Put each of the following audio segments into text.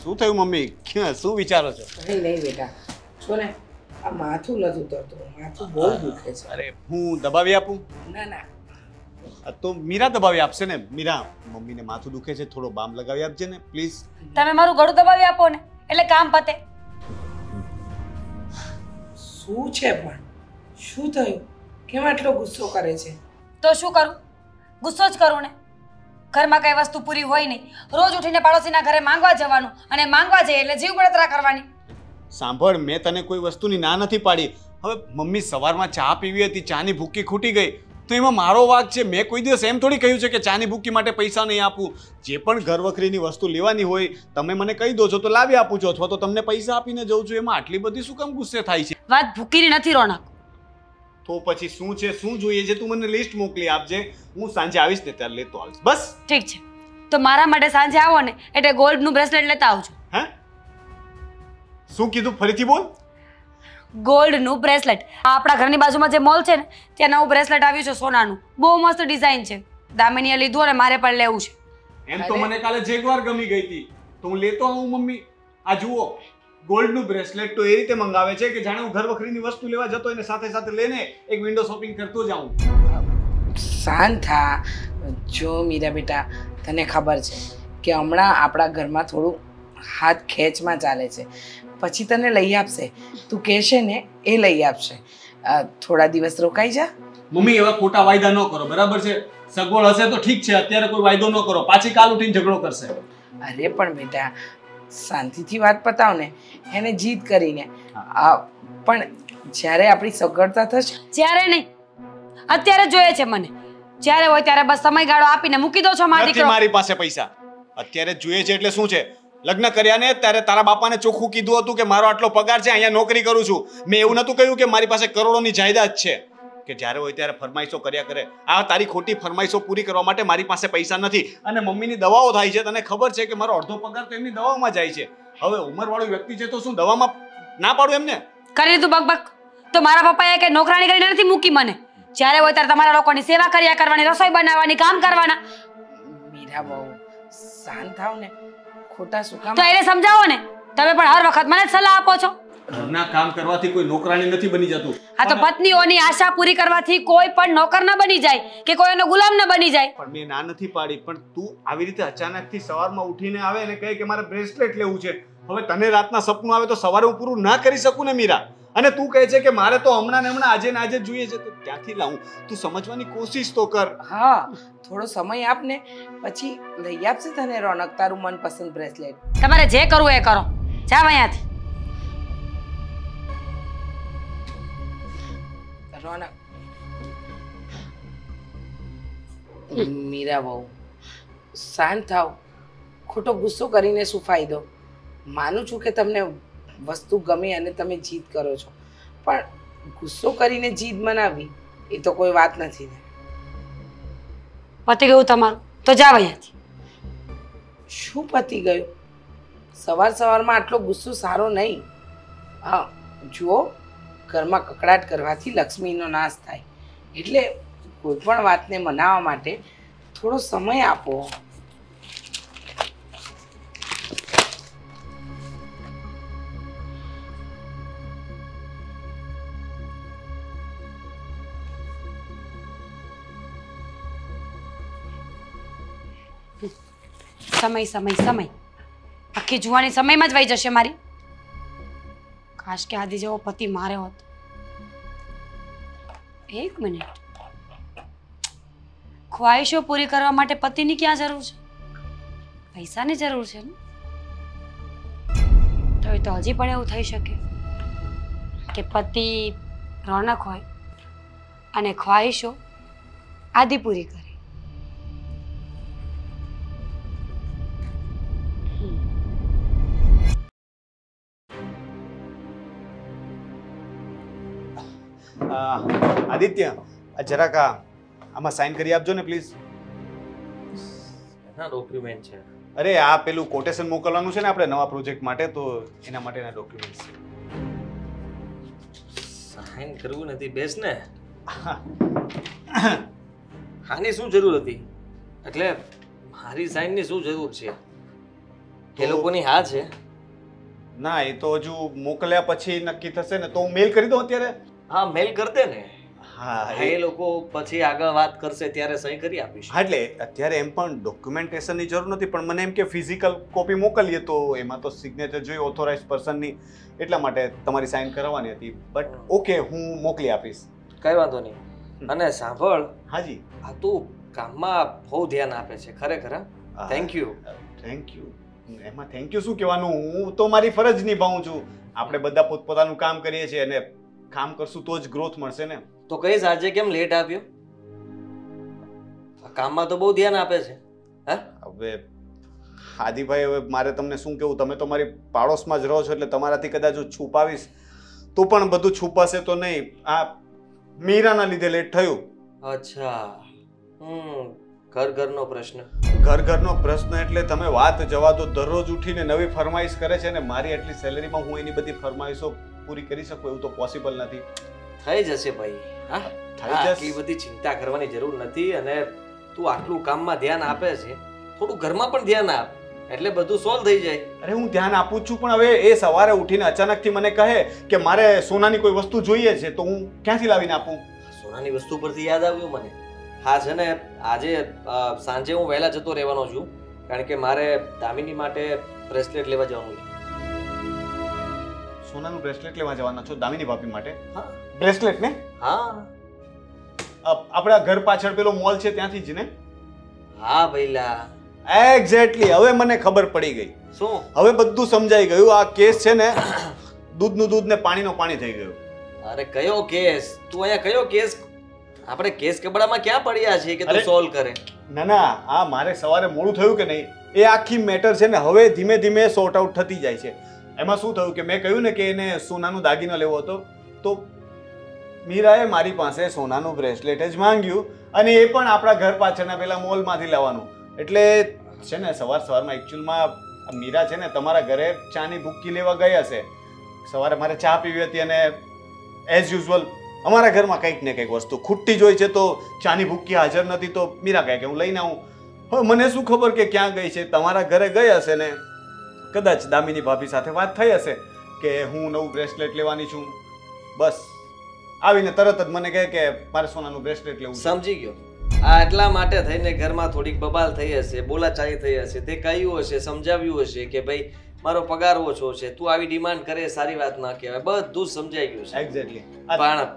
શું થયું મમ્મી? શું વિચારો છો? નહીં નહીં બેટા, જો ને આ માથું નથી ઉતરતું, માથું બહુ દુખે છે. અરે હું દબાવી આપું? ના ના, તો મીરા દબાવી આપશે ને. મીરા, મમ્મીને માથું દુખે છે, થોડો બામ લગાવી આપજે ને પ્લીઝ. તમે મારું ગળું દબાવી આપો ને એટલે કામ પતે. શું છે પણ? શું થયું? કેમ આટલો ગુસ્સો કરે છે? તો શું કરું? ગુસ્સો જ કરું ને. ઘરમાં કઈ વસ્તુ પૂરી હોય નહીં, રોજ ઉઠીને પાડોશીના ઘરે માંગવા જવાનું, અને માંગવા જઈએ એટલે જીવ બળતરા કરવાની. સાંભળ, મેં તને કોઈ વસ્તુની ના નથી પાડી. હવે મમ્મી સવારમાં ચા પીવી હતી, ચાની ભૂકી ખૂટી ગઈ, તો એમાં મારો વાંક છે? મેં કોઈ દિવસ એમ થોડી કહ્યું છે કે ચાની ભૂકી માટે પૈસા નહીં આપું. જે પણ ઘર વખરીની વસ્તુ લેવાની હોય તમે મને કહી દો છો તો લાવી આપું છું, અથવા તો તમને પૈસા આપીને જઉં છું. એમાં આટલી બધી શું કામ ગુસ્સે થાય છે? વાત ભૂકીની નથી રોનક. તો પછી શું છે, શું જોઈએ છે? તું મને લિસ્ટ મોકલી આપજે, હું સાંજે આવીશ ને ત્યારે લેતો આવીશ. બસ ઠીક છે, તો મારા માટે સાંજે આવો ને એટલે ગોલ્ડનું બ્રેસલેટ લેતા આવજો. હે? શું કીધું? ફરીથી બોલ. ગોલ્ડનું બ્રેસલેટ. આપણા ઘરની બાજુમાં જે મોલ છે ને ત્યાં નવું બ્રેસલેટ આવ્યું છે સોનાનું, બહુ મસ્ત ડિઝાઇન છે. દામિનીએ લીધું અને મારે પણ લેવું છે. એમ તો મને કાલે જેગવાર ગમી ગઈ હતી તો હું લેતો આવું. મમ્મી આ જુઓ, ગોલ્ડનું બ્રેસલેટ તો એ રીતે મંગાવે છે કે જાણે હું ઘર વખરીની વસ્તુ લેવા જતો હોય ને સાથે સાથે લઈને એક વિન્ડો શોપિંગ કરતો જાઉં. શાંત થા. જો મીરા બેટા, તને ખબર છે કે હમણાં આપણા ઘરમાં થોડું હાથ ખેંચમાં ચાલે છે, પછી તને લઈ આપશે. તું કહેશે ને એ લઈ આપશે. થોડા દિવસ રોકાઈ જા. મમ્મી એવા ખોટા વાયદા ન કરો, બરાબર છે? સગવડ હશે તો ઠીક છે, અત્યારે કોઈ વાયદો ન કરો, પાછી કાલ ઉઠીને ઝઘડો કરશે. અરે પણ બેટા, શાંતિથી વાત પતાવ ને, એને જીદ કરીને. પણ જ્યારે આપણી સગવડતા થશે. જ્યારે નહીં, અત્યારે જોઈએ છે મને. જ્યારે હોય ત્યારે બસ સમયગાળો આપીને મૂકી દો છો મારા નથી દીકરો. મારી પાસે પૈસા. અત્યારે જોઈએ છે એટલે શું છે? લગ્ન કર્યા ને ત્યારે તારા બાપાને ચોખ્ખું કીધું હતું કે મારો આટલો પગાર છે, અહીંયા નોકરી કરું છું. મેં એવું નતું કહ્યું કે મારી પાસે કરોડોની જાયદાદ છે, કે જ્યારે હોય ત્યારે ફરમાઈશો કર્યા કરે. આ તારી ખોટી ફરમાઈશો પૂરી કરવા માટે મારી પાસે પૈસા નથી. અને મમ્મીની દવાઓ થાય છે, તને ખબર છે કે મારો અડધો પગાર તો એમની દવાઓમાં જાય છે. હવે ઉંમરવાળો વ્યક્તિ છે તો શું દવામાં ના પાડું એમને? કરી દીધું બકબક. તો મારા પપ્પાએ કે નોકરાણી કરીને નથી મૂકી મને. જ્યારે હોય ત્યારે તમારા લોકોની સેવા કર્યા કરવાની, રસોઈ બનાવવાની, કામ કરવાના. મીરા બહુ શાંત થાવ ને. ખોટા શું કામ? તો એને સમજાવો ને. તમે પણ હર વખત મને જ સલાહ આપો છો. ઘરના કામ કરવાથી કોઈ નોકરાણી નથી બની જતું. હા, તો પત્નીઓની આશા પૂરી કરવાથી કોઈ પણ નોકર ન બની જાય કે કોઈ એનો ગુલામ ન બની જાય. પણ મેં ના નથી પાડી, પણ તું આવી રીતે અચાનકથી સવારમાં ઉઠીને આવે અને કહે કે મારે બ્રેસલેટ લેવું છે. હવે તને રાતના સપનું આવે તો સવારે હું પૂરું ના કરી શકું ને મીરા. અને તું કહે છે કે મારે તો હમણાં ને હમણાં આજે ને આજે જ જોઈએ છે, તો ક્યાંથી લાવું? તું સમજવાની કોશિશ તો કર. હા, થોડો સમય આપ ને, પછી લઈ આપશે તને રોનક તારું મનપસંદ બ્રેસલેટ. તમારે જે કરવું એ કરો. જાવ અહીંયાથી. રોનક, મીરા બહુ શાંત થાવ. ખોટો ગુસ્સો કરીને શું ફાયદો? માનું છું કે તમને વસ્તુ ગમે અને તમે જીદ કરો છો, પણ ગુસ્સો કરીને જીદ મનાવી એ તો કોઈ વાત નથી ને. પતી ગયું તમારું, તો જાવ અહીંયાથી. શું પતી ગયું? સવાર સવારમાં આટલો ગુસ્સો સારો નહીં. હા જુઓ, ઘરમાં કકડાટ કરવાથી લક્ષ્મીનો નાશ થાય, એટલે કોઈ પણ વાતને મનાવવા માટે થોડો સમય આપો. સમય સમય સમય, આખી જુવાની સમયમાં જ વહી જશે મારી. કાશ કે આદિ જેવો પતિ મારે હોત. એક મિનિટ, ખ્વાહિશો પૂરી કરવા માટે પતિની ક્યાં જરૂર છે? પૈસાની જરૂર છે ને. તો એ તો હજી પણ એવું થઈ શકે કે પતિ રોનક હોય અને ખ્વાહિશો આદિ પૂરી કરે. આદિત્ય, જરાક આમાં સાઇન કરી આપજો ને પ્લીઝ. એના ડોક્યુમેન્ટ છે. અરે આ પેલું કોટેશન મોકલવાનું છે ને આપણે નવા પ્રોજેક્ટ માટે, તો એના માટેના ડોક્યુમેન્ટ્સ છે. સાઇન કરવું નથી, બેસ ને. આની શું જરૂર હતી? એટલે મારી સાઇનની શું જરૂર છે? એ લોકોની હા છે. ના એ તો હજુ મોકલ્યા પછી નક્કી થશે ને, તો હું મેલ કરી દઉં અત્યારે. હા મેલ કર દે ને. હા એ લોકો પછી આગળ વાત કરશે ત્યારે સહી કરી આપીશ. હા એટલે અત્યારે એમ પણ ડોક્યુમેન્ટેશનની જરૂર નથી, પણ મને એમ કે ફિઝિકલ કોપી મોકલીએ તો એમાં તો સિગ્નેચર જોઈએ ઓથોરાઇઝ પર્સનની, એટલા માટે તમારી સાઇન કરાવવાની હતી. બટ ઓકે, હું મોકલી આપીશ. કઈ વાંધો નહીં. અને સાંભળ, હાજી. આ તું કામમાં બહુ ધ્યાન આપે છે ખરેખર. Thank you. Thank you. એમાં થેન્ક યુ શું કહેવાનું, હું તો મારી ફરજ નિભાવું છું. આપણે બધા પોતપોતાનું કામ કરીએ છીએ અને કામ કરશું તો જ ગ્રોથ મળશે ને. તો કહીશ આજે કેમ લેટ આવ્યો? કામમાં તો બહુ ધ્યાન આપે છે. હા હવે આદિભાઈ, હવે મારે તમને શું કહેવું, તમે તો મારી પાડોશમાં જ રહો છો એટલે તમારાથી કદાચ હું છુપાવીશ તો પણ બધું છુપાશે તો નહીં. આ મીરાના લીધે લેટ થયું. અચ્છા. ઘરનો પ્રશ્ન. ઘરનો પ્રશ્ન એટલે તમે વાત જવા દો. દરરોજ ઉઠીને નવી ફરમાઈશ કરે છે ને મારી આટલી સેલેરીમાં હું એની બધી ફરમાઈશો પૂરી કરી શકું એવું તો પોસિબલ નથી. થઈ જશે ભાઈ. હા થઈ જશે. આટલી બધી ચિંતા કરવાની જરૂર નથી. અને તું આટલું કામમાં ધ્યાન આપે છે, થોડું ઘરમાં પણ ધ્યાન આપ એટલે બધું સોલ્વ થઈ જાય. અરે હું ધ્યાન આપું છું, પણ હવે એ સવારે ઉઠીને અચાનકથી મને કહે કે મારે સોનાની કોઈ વસ્તુ જોઈએ છે, તો હું ક્યાંથી લાવીને આપું? સોનાની વસ્તુ પરથી યાદ આવ્યું મને. હા છે ને, આજે સાંજે હું વહેલા જતો રહેવાનો છું, કારણ કે મારે દામિની માટે બ્રેસલેટ લેવા જવાનું છે. સોનાનું બ્રેસલેટ લેવા જવાના છો દામિની ભાભી માટે? હા બ્રેસલેટ ને? હા આપણા ઘર પાછળ પેલો મોલ છે ત્યાંથી જ ને? હા ભઈલા. એક્ઝેક્ટલી. હવે મને ખબર પડી ગઈ. શું? હવે બધું સમજાઈ ગયું. આ કેસ છે ને દૂધનું દૂધ ને પાણીનો પાણી થઈ ગયું. અરે કયો કેસ? તું અહીંયા કયો કેસ? આપણે કેસ કબડામાં ક્યાં પડ્યા છીએ કે તું અરે, સોલ્વ કરે? ના ના, આ મારે સવારે મોડું થયું કે નહીં એ આખી મેટર છે ને હવે ધીમે ધીમે સોર્ટ આઉટ થતી જાય છે. એમાં શું થયું કે મેં કહ્યું ને કે એને સોનાનું દાગીનો લેવો હતો, તો મીરાએ મારી પાસે સોનાનું બ્રેસલેટ જ માંગ્યું, અને એ પણ આપણા ઘર પાછળના પેલા મોલમાંથી લેવાનું. એટલે છે ને સવારમાં એકચ્યુઅલમાં મીરા છે ને તમારા ઘરે ચાની ભૂક્કી લેવા ગઈ હશે. સવારે મારે ચા પીવી હતી અને એઝ યુઝ્યુઅલ અમારા ઘરમાં કંઈક ને કંઈક વસ્તુ ખૂટતી જ હોય છે, તો ચાની ભૂક્કી હાજર નથી તો મીરા કહે કે હું લઈને આવું. હવે મને શું ખબર કે ક્યાં ગઈ છે, તમારા ઘરે ગઈ હશે ને કદાચ દામિની ભાભી સાથે વાત થઈ હશે કે હું નવું બ્રેસલેટ લેવાની છું. બસ આવીને તરત જ મને કહે કે મારે સોનાનું બ્રેસલેટ લેવું છે. સમજી ગયો. આ એટલા માટે થઈને ઘરમાં થોડીક બબાલ થઈ હશે, બોલાચાલી થઈ હશે. તે કહ્યું હશે, સમજાવ્યું હશે કે ભાઈ મારો પગાર ઓછો છે, તું આવી ડિમાન્ડ કરે સારી વાત ના કહેવાય. બધું જ સમજાઈ ગયું છે. એક્ઝેક્ટલી. પણ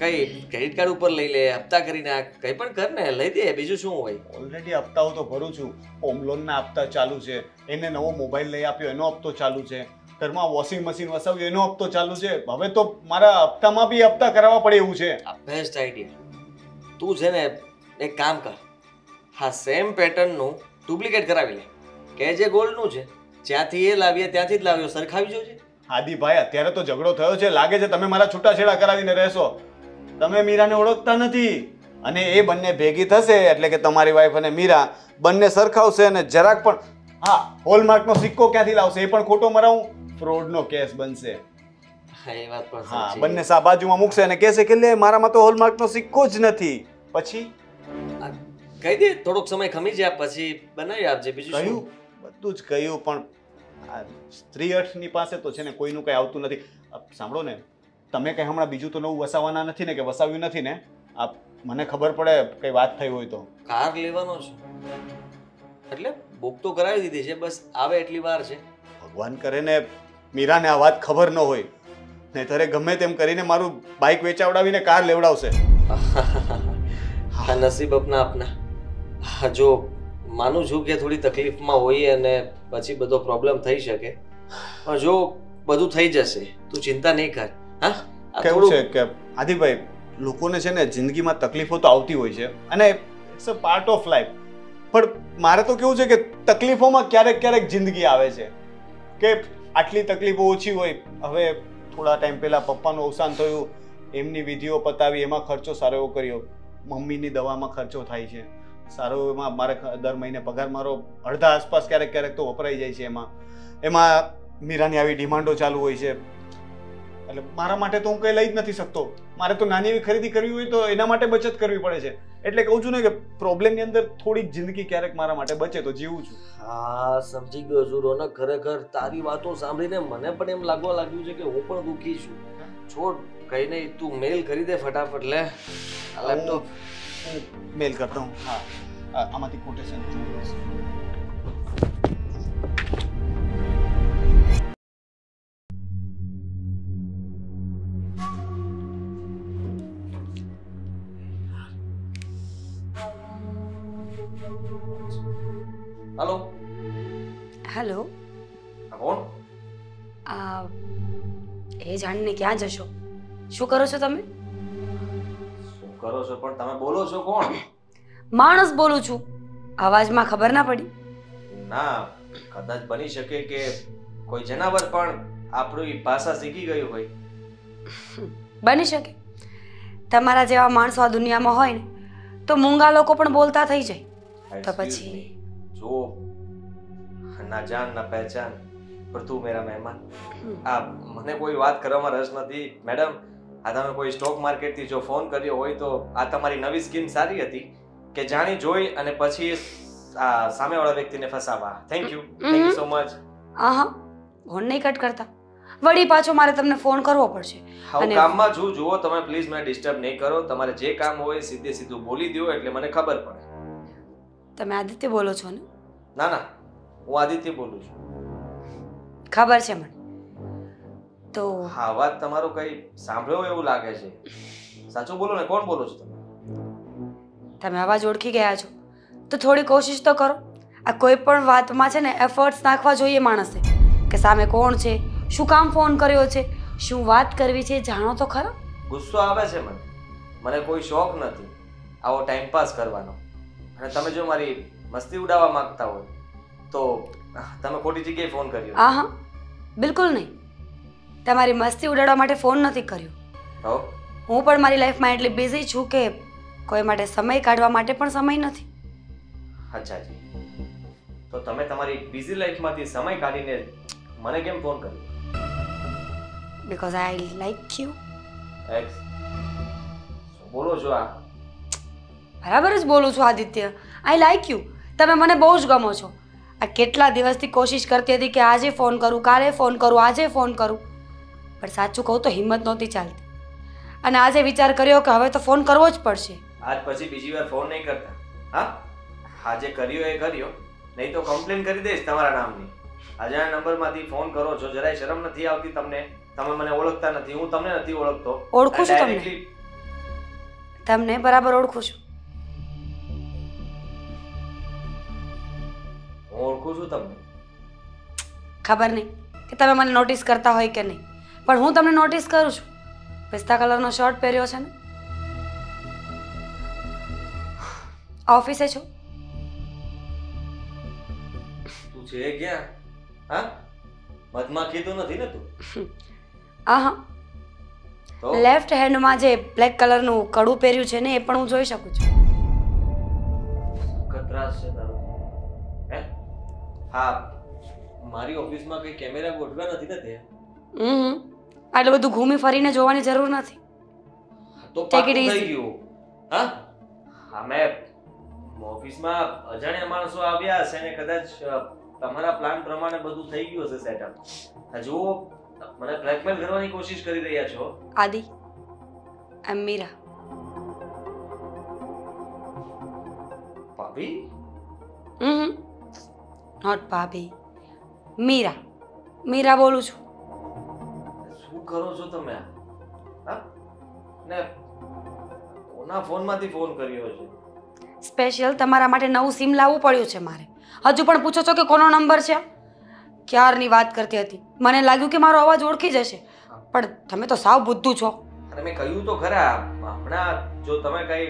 કઈ ક્રેડિટ કાર્ડ ઉપર લઈ લે, હપ્તા કરીને કઈ પણ કર ને, લઈ દે, બીજું શું હોય. ઓલરેડી હપ્તાઓ તો ભરું છું. હોમ લોનના હપ્તા ચાલુ છે, એને નવો મોબાઈલ લઈ આપ્યો એનો હપ્તો ચાલુ છે, ઘરમાં વોશિંગ મશીન વસાવ્યું એનો હપ્તો ચાલુ છે. હવે તો મારા હપ્તામાં બી હપ્તા કરાવવા પડે એવું છે. Best idea. તું છે ને એક કામ કર, હા સેમ પેટર્નનું ડુપ્લિકેટ કરાવી લે, કે જે ગોલ્ડનું છે જ્યાંથી એ લાવીએ ત્યાંથી જ લાવ્યો, સરખાવી જોજે. આદિભાઈ અત્યારે તો ઝઘડો થયો છે, લાગે છે તમે મારા છૂટાછેડા કરાવીને રહેશો. તમે મીરાને ઓળખતા નથી, અને એ બંને ભેગી થશે એટલે કે તમારી વાઈફ અને મીરા બંને સરખાવશે, અને જરાક પણ હા હોલમાર્કનો સિક્કો ક્યાંથી લાવશે એ પણ ખોટો મરાવું, ફ્રોડનો કેસ બનશે. એ વાત પણ હા સાચી. બંને બાજુમાં મૂકશે અને કહેશે કે લે મારામાં તો હોલમાર્કનો સિક્કો જ નથી. પછી કહી દે થોડોક સમય ખમી જાય પછી બનાવી આપજે, બીજું શું. કહ્યું, બધું જ કહ્યું, પણ આ સ્ત્રી અર્થની પાસે તો છે ને કોઈનું કંઈ આવતું નથી. સાંભળો ને, તમે કંઈ હમણાં બીજું તો નવું વસાવવાના નથી ને, કે વસાવ્યું નથી ને? આ મને ખબર પડે કઈ વાત થઈ હોય તો. કાર લેવાનો છે એટલે બુક તો કરાવી દીધી છે, બસ આવે એટલી વાર છે. ભગવાન કરે ને મીરાને આ વાત ખબર ન હોય, નહીંતર ગમે તેમ કરીને મારું બાઇક વેચાવડાવીને કાર લેવડાવશે. હા નસીબ અપના આપના. હા જો માનું છું કે થોડી તકલીફમાં હોઈએ અને પછી બધો પ્રોબ્લેમ થઈ શકે, પણ જો બધું થઈ જશે, તું ચિંતા નહીં કર. હા કેવું છે કે આદિભાઈ, લોકોને છે ને જિંદગીમાં તકલીફો તો આવતી હોય છે અને it's a part of life, પણ મારે તો કેવું છે કે તકલીફોમાં ક્યારેક ક્યારેક જિંદગી આવે છે, કે આટલી તકલીફો ઓછી હોય. હવે થોડા ટાઈમ પહેલા પપ્પાનું અવસાન થયું, એમની વિધિઓ પતાવી, એમાં ખર્ચો સારો એવો કર્યો. મમ્મીની દવામાં ખર્ચો થાય છે સારો, એમાં મારે દર મહિને પગાર મારો અડધા આસપાસ ક્યારેક ક્યારેક તો વપરાઈ જાય છે. એમાં મીરાની આવી ડિમાન્ડો ચાલુ હોય છે. એટલે મારા માટે તો હું કંઈ લઈ જ નથી શકતો. મારે તો નાની એવી ખરીદી કરવી હોય તો એના માટે બચત કરવી પડે છે. એટલે કહું છું ને કે પ્રોબ્લેમની અંદર થોડીક જિંદગી ક્યારેક મારા માટે બચે તો જીવું છું. હા સમજી ગયો છું રોનક. ખરેખર તારી વાતો સાંભળીને મને પણ એમ લાગવા લાગ્યું છે કે હું પણ દુઃખી છું. છોડ કઈ નહીં, તું મેલ કરી દે ફટાફટ. લે આ લેપટોપ હું મેલ કરતા હું. હા આમાંથી કોટેશન જોઈ લઈશ. હાલો હેલો. કોણ? એ જાણીને ક્યાં જશો? શું કરો છો તમે? શું કરો છો પણ તમે બોલો છો કોણ? માણસ બોલું છું. અવાજમાં ખબર ના પડી? ના, કદાચ બની શકે કે કોઈ જનાવર પણ આપણી ભાષા શીખી ગયું હોય. બની શકે. તમારા જેવા માણસો આ દુનિયામાં હોય ને તો મૂંગા લોકો પણ બોલતા થઈ જાય. તો પછી જો ના જાન ના પહેચાન પર તું મેરા મહેમાન. આ મને કોઈ વાત કરવામાં રસ નથી મેડમ. આ તમે કોઈ સ્ટોક માર્કેટથી જો ફોન કર્યો હોય તો આ તમારી નવી સ્કીમ સારી હતી કે જાણી જોઈ અને પછી આ સામેવાળા વ્યક્તિને ફસાવવા. Thank you so much. હા ફોન નહીં કટ કરતા. વળી પાછો મારે તમને ફોન કરવો પડશે. હું કામમાં છું. જુઓ તમે પ્લીઝ મને ડિસ્ટર્બ નહીં કરો. તમારે જે કામ હોય સીધે સીધું બોલી દો એટલે મને ખબર પડે. તમે આદિત્ય બોલો છો ને? ના ના, હું આદિત્ય બોલું છું. ખબર છે મને. તો હા વાત તમારો કઈ સાંભળ્યો એવું લાગે છે. સાચું બોલો ને, કોણ બોલો છો તમે? તમે અવાજ ઓળખી ગયા છો તો થોડી કોશિશ તો કરો. આ કોઈ પણ વાતમાં છે ને એફર્ટ્સ નાખવા જોઈએ માણસે કે સામે કોણ છે, શું કામ ફોન કર્યો છે, શું વાત કરવી છે, જાણો તો ખરો. ગુસ્સો આવે છે મને કોઈ શોખ નથી આવો ટાઈમ પાસ કરવાનો. અને તમે જો મારી મસ્તી ઉડાવવા માંગતા હોય તો તમે ખોટી જગ્યાએ ફોન કર્યો. હા બિલકુલ નહીં. તમારી મસ્તી ઉડાડવા માટે ફોન નથી કર્યો. તો હું પણ મારી લાઈફમાં એટલી બિઝી છું કે કોઈ માટે સમય કાઢવા માટે પણ સમય નથી. અચ્છા જી, તો તમે તમારી બિઝી લાઈફમાંથી સમય કાઢીને મને કેમ ફોન કર્યો? Because I like you. X શું બોલો છો? આ બરાબર જ બોલું છું આદિત્ય. I like you. તમે મને બહુ જ ગમો છો. આ કેટલા દિવસથી કોશિશ કરતી હતી કે આજે ફોન કરું, કાલે ફોન કરું, આજે ફોન કરું, પણ સાચું કહું તો હિંમત નહોતી ચાલતી. અને આજે વિચાર કર્યો કે હવે તો ફોન કરવો જ પડશે. આજ પછી બીજી વાર ફોન નહીં કરતા. હા, આજે કર્યો એ કર્યો, નહીં તો કમ્પ્લેન કરી દઈશ તમારા નામની. અજાણ્યા નંબરમાંથી ફોન કરો છો, જરાય શરમ નથી આવતી તમને? તમે મને ઓળખતા નથી, હું તમને નથી ઓળખતો. ઓળખું છું તમને. તમને બરાબર ઓળખું છું. હું ઓળખું છું તમને. ખબર નહીં કે તમે મને નોટિસ કરતા હોય કે નહીં, પણ હું તમને નોટિસ કરું છું. પિસ્તા કલરનો શર્ટ પહેર્યો છે ને? ઓફિસે છો? તું છે ક્યાં? હા, મધમાખી તો નથી ને તું? હા, લેફ્ટ હેન્ડમાં જે બ્લેક કલરનું કડું પહેર્યું છે ને એ પણ હું જોઈ શકું છું. કતરાસ છે તારો. હે? હા, મારી ઓફિસમાં કઈ કેમેરા ગોઠવ્યા નથી ને તે? આટલું બધું ઘૂમી ફરીને જોવાની જરૂર નથી. તો પાકું થઈ ગયું. હા હા, મેં ઓફિસમાં અજાણ્યા માણસો આવ્યા હશે ને કદાચ તમારા પ્લાન પ્રમાણે બધું થઈ ગયું હશે સેટઅપ. જુઓ, મને બ્લેકમેલ કરવાની કોશિશ કરી રહ્યા છો. આદિ, આઈ એમ મીરા. ભાભી? નોટ ભાભી, મીરા. મીરા બોલું છું. શું કરો છો તમે? હા, ને કોના ફોનમાંથી ફોન કર્યો છે? સ્પેશિયલ તમારા માટે નવું સિમ લાવવું પડ્યું છે મારે. હજુ પણ પૂછો છો કે કોનો નંબર છે? ક્યારની વાત કરતી હતી, મને લાગ્યું કે મારો અવાજ ઓળખી જશે, પણ તમે તો સાવ બુદ્ધુ છો. અને મેં કહ્યું તો ખરા, હમણાં જો તમે કઈ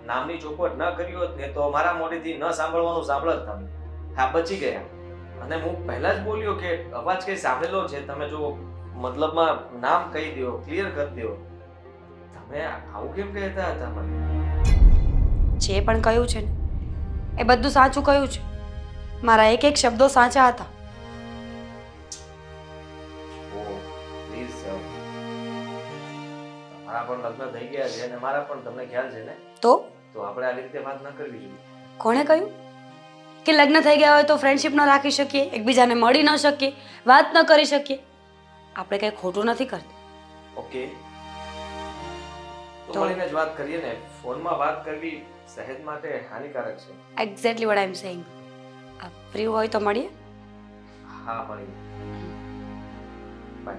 નામની ચોખવટ ન કરી હોત ને તો મારા મોઢેથી ન સાંભળવાનું સાંભળત તમે. હા, બચી ગયા. અને હું પહેલા જ બોલ્યો કે અવાજ કઈ સાંભળેલો છે. તમે જો મતલબમાં નામ કહી દો, ક્લિયર કરી દો. તમે આવું કેમ કહેતા હતા મને? જે પણ કહ્યું છે ને એ બધું સાચું કહ્યું છે. મારા એક એક શબ્દો સાચા હતા. પણ લગ્ન થઈ ગયા છે અને મારા પણ, તમને ખ્યાલ છે ને? તો આપણે આવી રીતે વાત ન કરવી જોઈએ. કોણે કહ્યું કે લગ્ન થઈ ગયા હોય તો ફ્રેન્ડશિપ ન રાખી શકીએ, એકબીજાને મળી ન શકીએ, વાત ન કરી શકીએ? આપણે કંઈ ખોટું નથી કરતા. ઓકે, તો તો- મળીને જ વાત કરીએ ને. ફોનમાં વાત કરવી સહેજ માટે હાનિકારક છે. Exactly what I am saying. આ ફ્રી હોય તો મળીએ. હા, મળીએ. બાય.